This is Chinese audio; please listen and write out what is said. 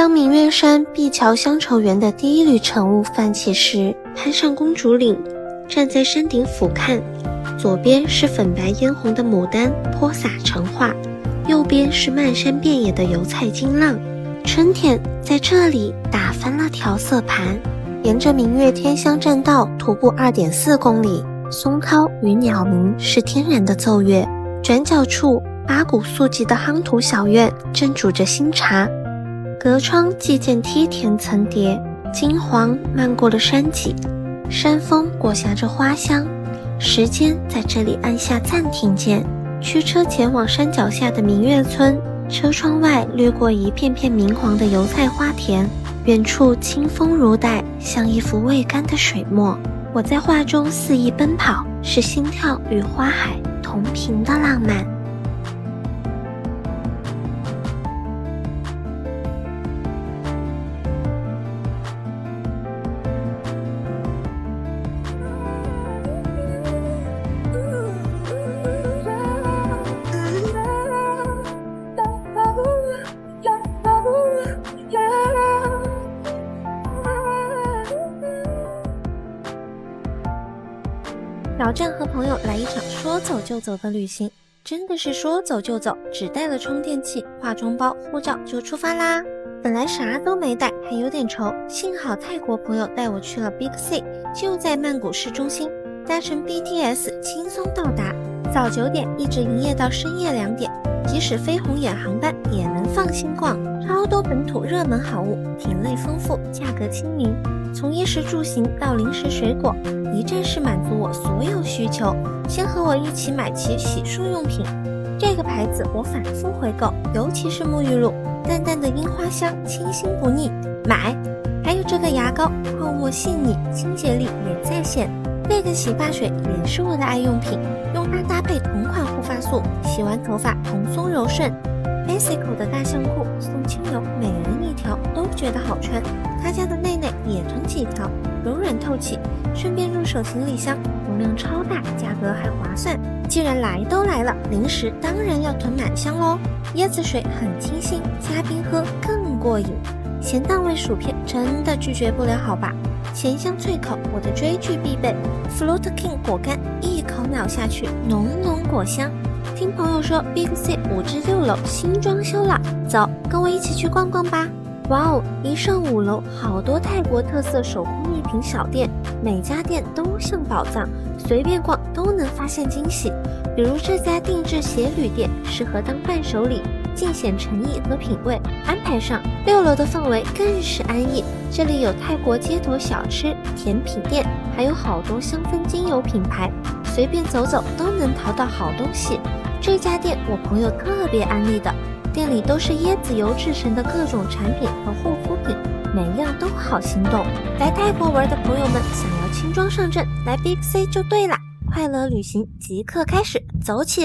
当明月山碧桥乡愁园的第一缕晨雾泛起时，攀上公主岭，站在山顶俯瞰，左边是粉白嫣红的牡丹泼洒成画，右边是漫山遍野的油菜金浪。春天在这里打翻了调色盘，沿着明月天香栈道徒步 2.4 公里，松涛与鸟鸣是天然的奏乐。转角处八股素寂的夯土小院正煮着新茶，隔窗寄见梯田层叠，金黄漫过了山脊，山风裹挟着花香。时间在这里按下暂停键，驱车前往山脚下的明月村。车窗外掠过一片片明黄的油菜花田，远处清风如带，像一幅未干的水墨。我在画中肆意奔跑，是心跳与花海同频的浪漫。小镇和朋友来一场说走就走的旅行，真的是说走就走，只带了充电器、化妆包、护照就出发啦。本来啥都没带，还有点愁，幸好泰国朋友带我去了 Big C， 就在曼谷市中心，搭乘 BTS 轻松到达，早9点一直营业到深夜2点，即使非红眼航班也能放心逛，超多本土热门好物，品类丰富，价格亲民，从衣食住行到零食水果，一站式满足我所有需求。先和我一起买齐洗漱用品，这个牌子我反复回购，尤其是沐浴露，淡淡的樱花香，清新不腻，买。还有这个牙膏，泡沫细腻，清洁力也在线。这个洗发水也是我的爱用品，用它搭配同款护发素，洗完头发蓬松柔顺。Basico 的大象裤送轻柔，每人1条，都觉得好穿。他家的内内也整几条，柔软透气，顺便入手行李箱，容量超大，价格还划算。既然来都来了，零食当然要囤满箱咯。椰子水很清新，加冰喝更过瘾。咸蛋味薯片真的拒绝不了好吧？咸香脆口，我的追剧必备。Fruit King 果干一口咬下去，浓浓果香。听朋友说 Big C 5至6楼新装修了，走，跟我一起去逛逛吧。哇哦，一上5楼，好多泰国特色手工艺品小店，每家店都像宝藏，随便逛都能发现惊喜。比如这家定制鞋履店，适合当伴手礼，尽显诚意和品味。安排上6楼的氛围更是安逸，这里有泰国街头小吃、甜品店，还有好多香氛精油品牌，随便走走都能淘到好东西。这家店我朋友特别安利的，店里都是椰子油制成的各种产品和护肤品，每样都好心动。来泰国玩的朋友们，想要轻装上阵，来 Big C 就对啦！快乐旅行即刻开始，走起！